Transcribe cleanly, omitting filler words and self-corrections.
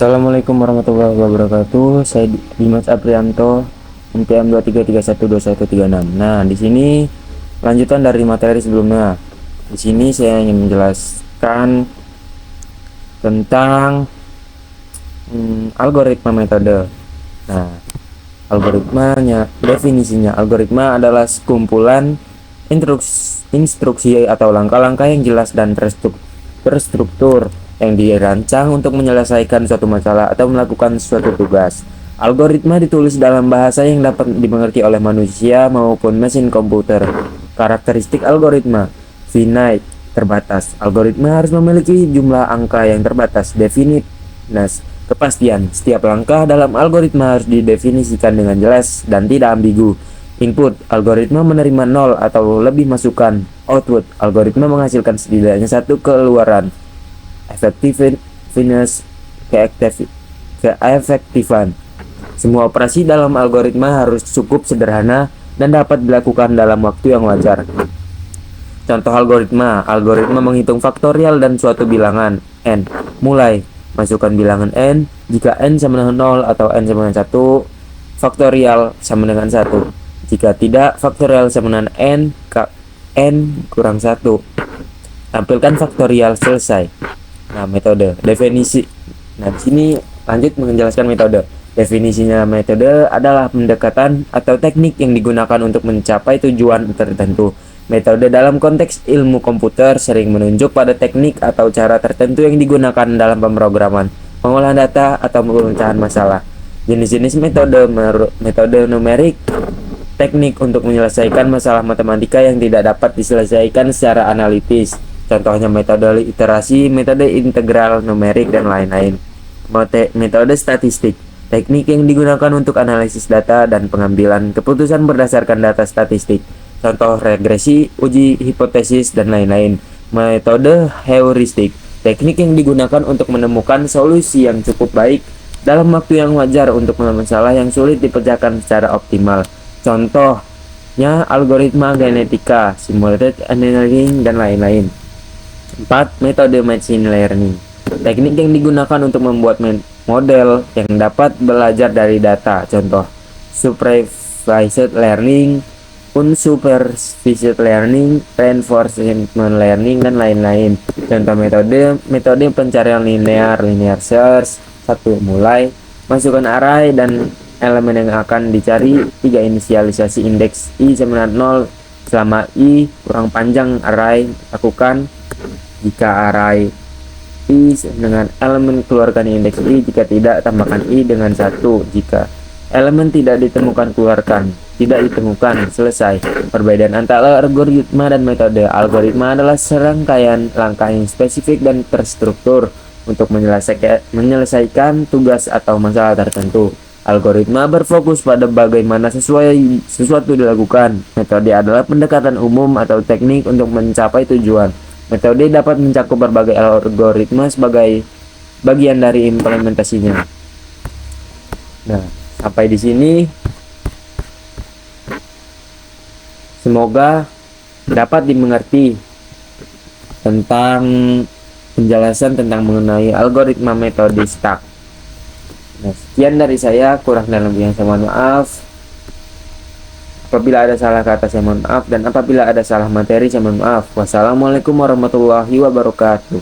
Assalamualaikum warahmatullahi wabarakatuh. Saya Dimas Aprianto, NPM 23312136. Nah, di sini lanjutan dari materi sebelumnya. Di sini saya ingin menjelaskan tentang algoritma metode. Nah, algoritmanya, definisinya, algoritma adalah sekumpulan instruksi atau langkah-langkah yang jelas dan terstruktur yang dirancang untuk menyelesaikan suatu masalah atau melakukan suatu tugas. Algoritma ditulis dalam bahasa yang dapat dimengerti oleh manusia maupun mesin komputer. Karakteristik algoritma finite, terbatas. Algoritma harus memiliki jumlah angka yang terbatas, definiteness, kepastian. Setiap langkah dalam algoritma harus didefinisikan dengan jelas dan tidak ambigu. Input, algoritma menerima 0 atau lebih masukan. Output, algoritma menghasilkan setidaknya satu keluaran. Effectiveness, keefektifan. Semua operasi dalam algoritma harus cukup sederhana dan dapat dilakukan dalam waktu yang wajar. Contoh algoritma menghitung faktorial dan suatu bilangan n. Mulai, masukkan bilangan n jika n sama dengan 0 atau n sama dengan 1, faktorial sama dengan 1. Jika tidak, faktorial sama dengan n kurang 1. Tampilkan faktorial, selesai. Nah, metode, definisi. Nah, di sini lanjut menjelaskan metode. Definisinya, metode adalah pendekatan atau teknik yang digunakan untuk mencapai tujuan tertentu. Metode dalam konteks ilmu komputer sering menunjuk pada teknik atau cara tertentu yang digunakan dalam pemrograman, pengolahan data, atau pemecahan masalah. Jenis-jenis metode numerik, teknik untuk menyelesaikan masalah matematika yang tidak dapat diselesaikan secara analitis. Contohnya metode iterasi, metode integral numerik, dan lain-lain. Metode statistik, teknik yang digunakan untuk analisis data dan pengambilan keputusan berdasarkan data statistik. Contoh regresi, uji hipotesis, dan lain-lain. Metode heuristik, teknik yang digunakan untuk menemukan solusi yang cukup baik dalam waktu yang wajar untuk masalah yang sulit dipecahkan secara optimal. Contohnya algoritma genetika, simulated annealing, dan lain-lain. 4. Metode machine learning, teknik yang digunakan untuk membuat model yang dapat belajar dari data. Contoh supervised learning, unsupervised learning, reinforcement learning, dan lain-lain. Contoh metode pencarian linear search. 1. Mulai, masukkan array dan elemen yang akan dicari. 3. Inisialisasi indeks i sama dengan 0 selama i kurang panjang array. Lakukan jika array i dengan elemen, keluarkan indeks i. Jika tidak, tambahkan i dengan 1. Jika elemen tidak ditemukan, keluarkan tidak ditemukan. Selesai. Perbedaan antara algoritma dan metode. Algoritma adalah serangkaian langkah yang spesifik dan terstruktur untuk menyelesaikan tugas atau masalah tertentu. Algoritma berfokus pada bagaimana sesuatu dilakukan. Metode adalah pendekatan umum atau teknik untuk mencapai tujuan. Metode dapat mencakup berbagai algoritma sebagai bagian dari implementasinya. Nah, sampai di sini semoga dapat dimengerti tentang penjelasan tentang mengenai algoritma metode stack. Nah, sekian dari saya, kurang dan lebihnya saya mohon maaf. Apabila ada salah kata saya mohon maaf, dan apabila ada salah materi saya mohon maaf. Wassalamualaikum warahmatullahi wabarakatuh.